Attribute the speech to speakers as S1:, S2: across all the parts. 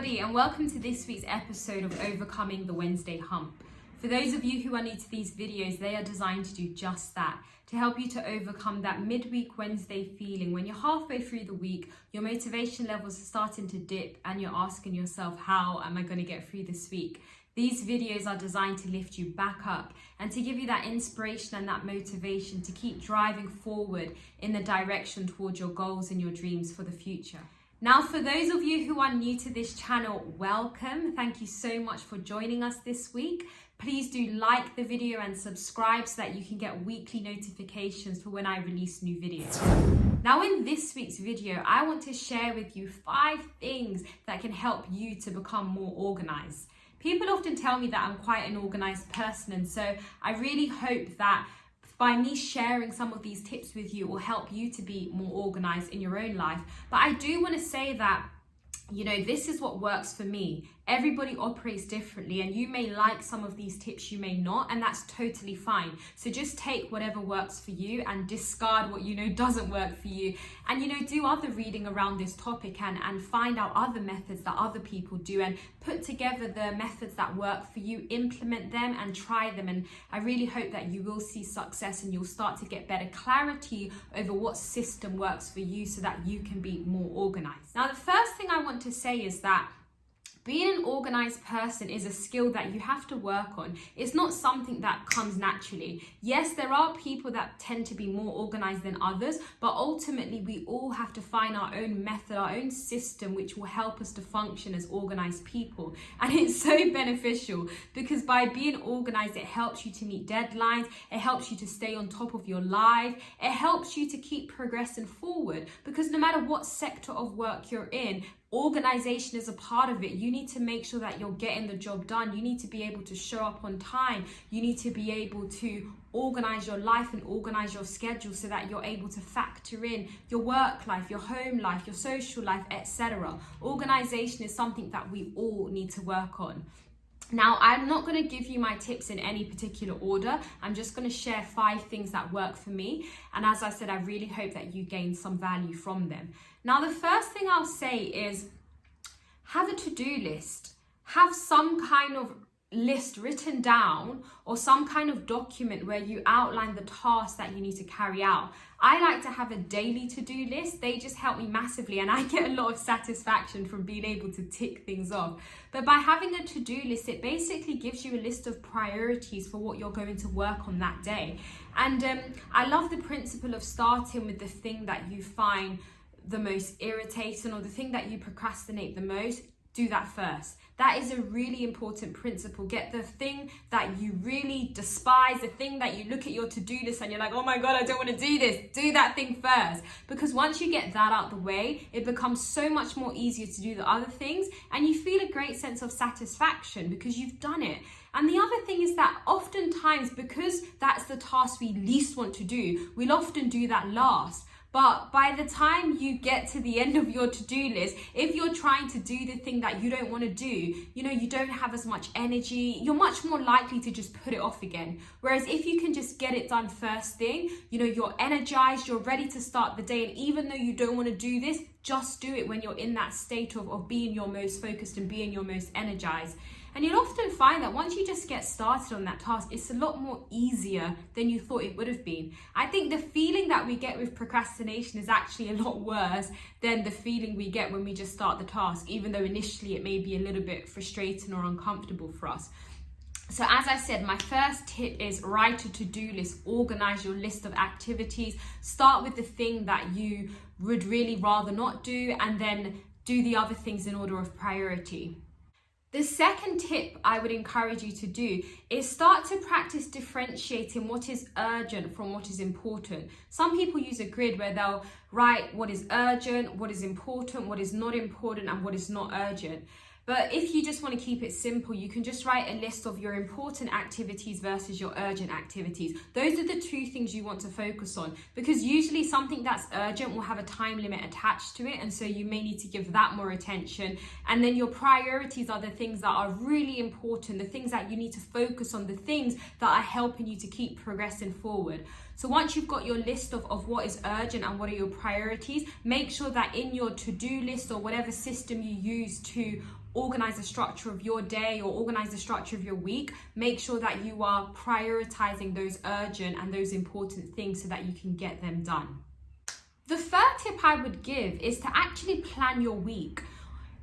S1: everybody, and welcome to this week's episode of Overcoming the Wednesday Hump. For those of you who are new to these videos, they are designed to do just that, to help you to overcome that midweek Wednesday feeling when you're halfway through the week, your motivation levels are starting to dip and you're asking yourself, how am I going to get through this week? These videos are designed to lift you back up and to give you that inspiration and that motivation to keep driving forward in the direction towards your goals and your dreams for the future. Now, for those of you who are new to this channel, welcome. Thank you so much for joining us this week. Please do like the video and subscribe so that you can get weekly notifications for when I release new videos. Now, in this week's video, I want to share with you 5 things that can help you to become more organized. People often tell me that I'm quite an organized person, and so I really hope that by me sharing some of these tips with you will help you to be more organized in your own life. But I do want to say that, this is what works for me. Everybody operates differently, and you may like some of these tips, you may not, and that's totally fine. So just take whatever works for you and discard what doesn't work for you, and do other reading around this topic and find out other methods that other people do and put together the methods that work for you, implement them and try them. And I really hope that you will see success and you'll start to get better clarity over what system works for you so that you can be more organized. Now, the first thing I want to say is that being an organized person is a skill that you have to work on. It's not something that comes naturally. Yes, there are people that tend to be more organized than others, but ultimately we all have to find our own method, our own system, which will help us to function as organized people. And it's so beneficial because by being organized, it helps you to meet deadlines, it helps you to stay on top of your life, it helps you to keep progressing forward, because no matter what sector of work you're in, organization is a part of it. You need to make sure that you're getting the job done. You need to be able to show up on time. You need to be able to organize your life and organize your schedule so that you're able to factor in your work life, your home life, your social life, etc. Organization is something that we all need to work on. Now, I'm not going to give you my tips in any particular order. I'm just going to share 5 things that work for me. And as I said, I really hope that you gain some value from them. Now, the first thing I'll say is have a to-do list. Have some kind of list written down or some kind of document where you outline the tasks that you need to carry out. I like to have a daily to-do list. They just help me massively, and I get a lot of satisfaction from being able to tick things off. But by having a to-do list, it basically gives you a list of priorities for what you're going to work on that day. And I love the principle of starting with the thing that you find the most irritating or the thing that you procrastinate the most. Do that first. That is a really important principle. Get the thing that you really despise, the thing that you look at your to-do list and you're like, oh my God, I don't want to do this. Do that thing first. Because once you get that out the way, it becomes so much more easier to do the other things, and you feel a great sense of satisfaction because you've done it. And the other thing is that oftentimes, because that's the task we least want to do, we'll often do that last. But by the time you get to the end of your to-do list, if you're trying to do the thing that you don't want to do, you don't have as much energy, you're much more likely to just put it off again. Whereas if you can just get it done first thing, you're energized, you're ready to start the day. And even though you don't want to do this, just do it when you're in that state of being your most focused and being your most energized. And you'll often find that once you just get started on that task, it's a lot more easier than you thought it would have been. I think the feeling that we get with procrastination is actually a lot worse than the feeling we get when we just start the task, even though initially it may be a little bit frustrating or uncomfortable for us. So as I said, my first tip is write a to-do list, organize your list of activities, start with the thing that you would really rather not do, and then do the other things in order of priority. The second tip I would encourage you to do is start to practice differentiating what is urgent from what is important. Some people use a grid where they'll write what is urgent, what is important, what is not important, and what is not urgent. But if you just want to keep it simple, you can just write a list of your important activities versus your urgent activities. Those are the 2 things you want to focus on, because usually something that's urgent will have a time limit attached to it, and so you may need to give that more attention. And then your priorities are the things that are really important, the things that you need to focus on, the things that are helping you to keep progressing forward. So once you've got your list of what is urgent and what are your priorities, make sure that in your to-do list or whatever system you use to organize the structure of your day or organize the structure of your week, make sure that you are prioritizing those urgent and those important things so that you can get them done. The third tip I would give is to actually plan your week.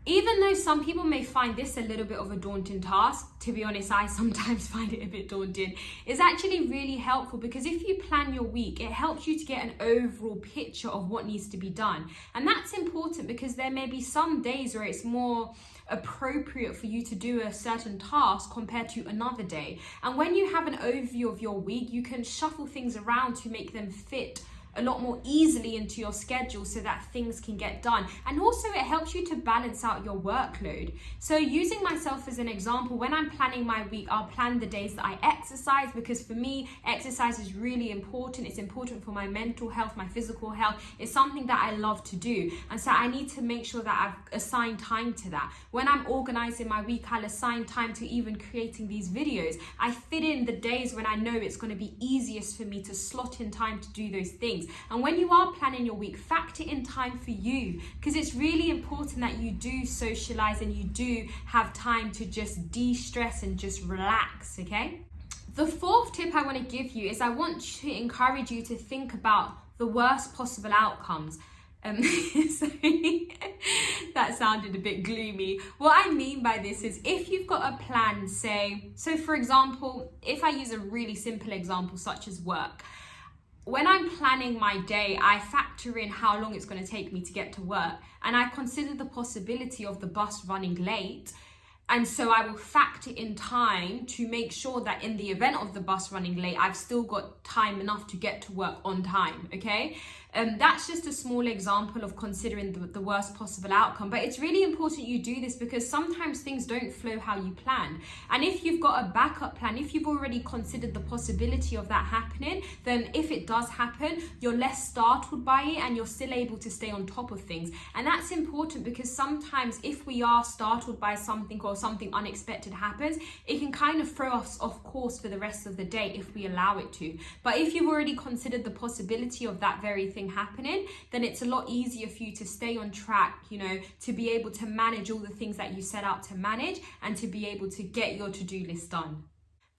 S1: Even though some people may find this a little bit of a daunting task, to be honest, I sometimes find it a bit daunting, it's actually really helpful because if you plan your week, it helps you to get an overall picture of what needs to be done. And that's important because there may be some days where it's more appropriate for you to do a certain task compared to another day. And when you have an overview of your week, you can shuffle things around to make them fit a lot more easily into your schedule so that things can get done. And also it helps you to balance out your workload. So using myself as an example, when I'm planning my week, I'll plan the days that I exercise, because for me, exercise is really important. It's important for my mental health, my physical health. It's something that I love to do. And so I need to make sure that I've assigned time to that. When I'm organizing my week, I'll assign time to even creating these videos. I fit in the days when I know it's going to be easiest for me to slot in time to do those things. And when you are planning your week, factor in time for you, because it's really important that you do socialize and you do have time to just de-stress and just relax, okay? The fourth tip I want to give you is I want to encourage you to think about the worst possible outcomes. Sorry, that sounded a bit gloomy. What I mean by this is if you've got a plan, say, so for example, if I use a really simple example such as work, when I'm planning my day, I factor in how long it's going to take me to get to work, and I consider the possibility of the bus running late. And so I will factor in time to make sure that in the event of the bus running late, I've still got time enough to get to work on time, okay? That's just a small example of considering the worst possible outcome. But it's really important you do this because sometimes things don't flow how you plan. And if you've got a backup plan, if you've already considered the possibility of that happening, then if it does happen, you're less startled by it and you're still able to stay on top of things. And that's important because sometimes if we are startled by something or something unexpected happens, it can kind of throw us off course for the rest of the day if we allow it to. But if you've already considered the possibility of that very thing happening, then it's a lot easier for you to stay on track, you know, to be able to manage all the things that you set out to manage and to be able to get your to-do list done.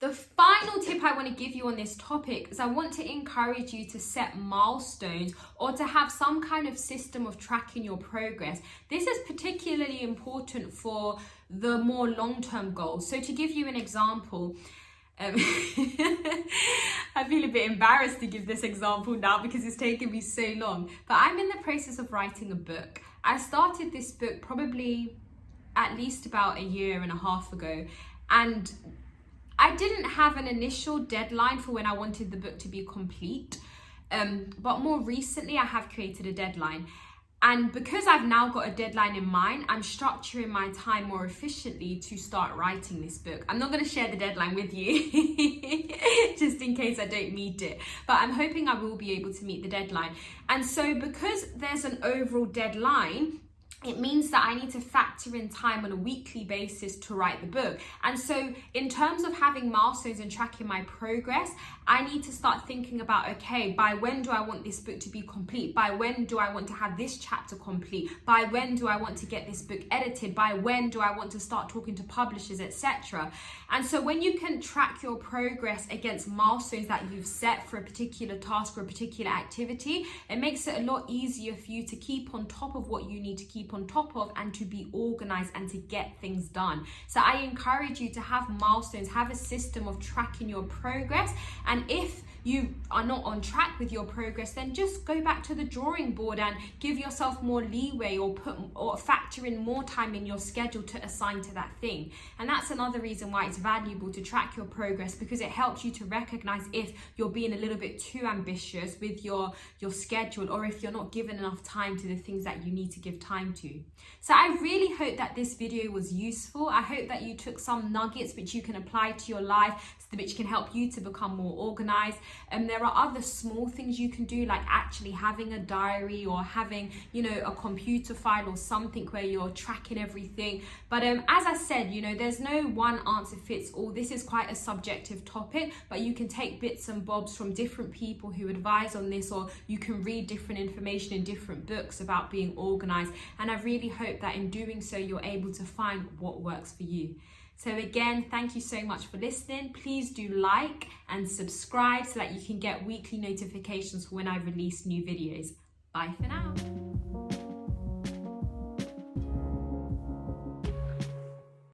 S1: The final tip I want to give you on this topic is I want to encourage you to set milestones or to have some kind of system of tracking your progress. This is particularly important for the more long-term goals. So to give you an example, I feel a bit embarrassed to give this example now because it's taken me so long, but I'm in the process of writing a book. I started this book probably at least about a year and a half ago, and I didn't have an initial deadline for when I wanted the book to be complete, but more recently I have created a deadline. And because I've now got a deadline in mind, I'm structuring my time more efficiently to start writing this book. I'm not going to share the deadline with you, just in case I don't meet it. But I'm hoping I will be able to meet the deadline. And so because there's an overall deadline, it means that I need to factor in time on a weekly basis to write the book. And so in terms of having milestones and tracking my progress, I need to start thinking about, okay, by when do I want this book to be complete? By when do I want to have this chapter complete? By when do I want to get this book edited? By when do I want to start talking to publishers, etc.? And so when you can track your progress against milestones that you've set for a particular task or a particular activity, it makes it a lot easier for you to keep on top of what you need to keep on top of and to be organized and to get things done. So I encourage you to have milestones, have a system of tracking your progress. And if you are not on track with your progress, then just go back to the drawing board and give yourself more leeway or factor in more time in your schedule to assign to that thing. And that's another reason why it's valuable to track your progress, because it helps you to recognize if you're being a little bit too ambitious with your schedule, or if you're not giving enough time to the things that you need to give time to. So I really hope that this video was useful. I hope that you took some nuggets which you can apply to your life, which can help you to become more organized. There are other small things you can do, like actually having a diary or having, you know, a computer file or something where you're tracking everything. But as I said, you know, there's no one answer fits all. This is quite a subjective topic, but you can take bits and bobs from different people who advise on this, or you can read different information in different books about being organized. And And I really hope that in doing so, you're able to find what works for you. So again, thank you so much for listening. Please do like and subscribe so that you can get weekly notifications for when I release new videos. Bye for now.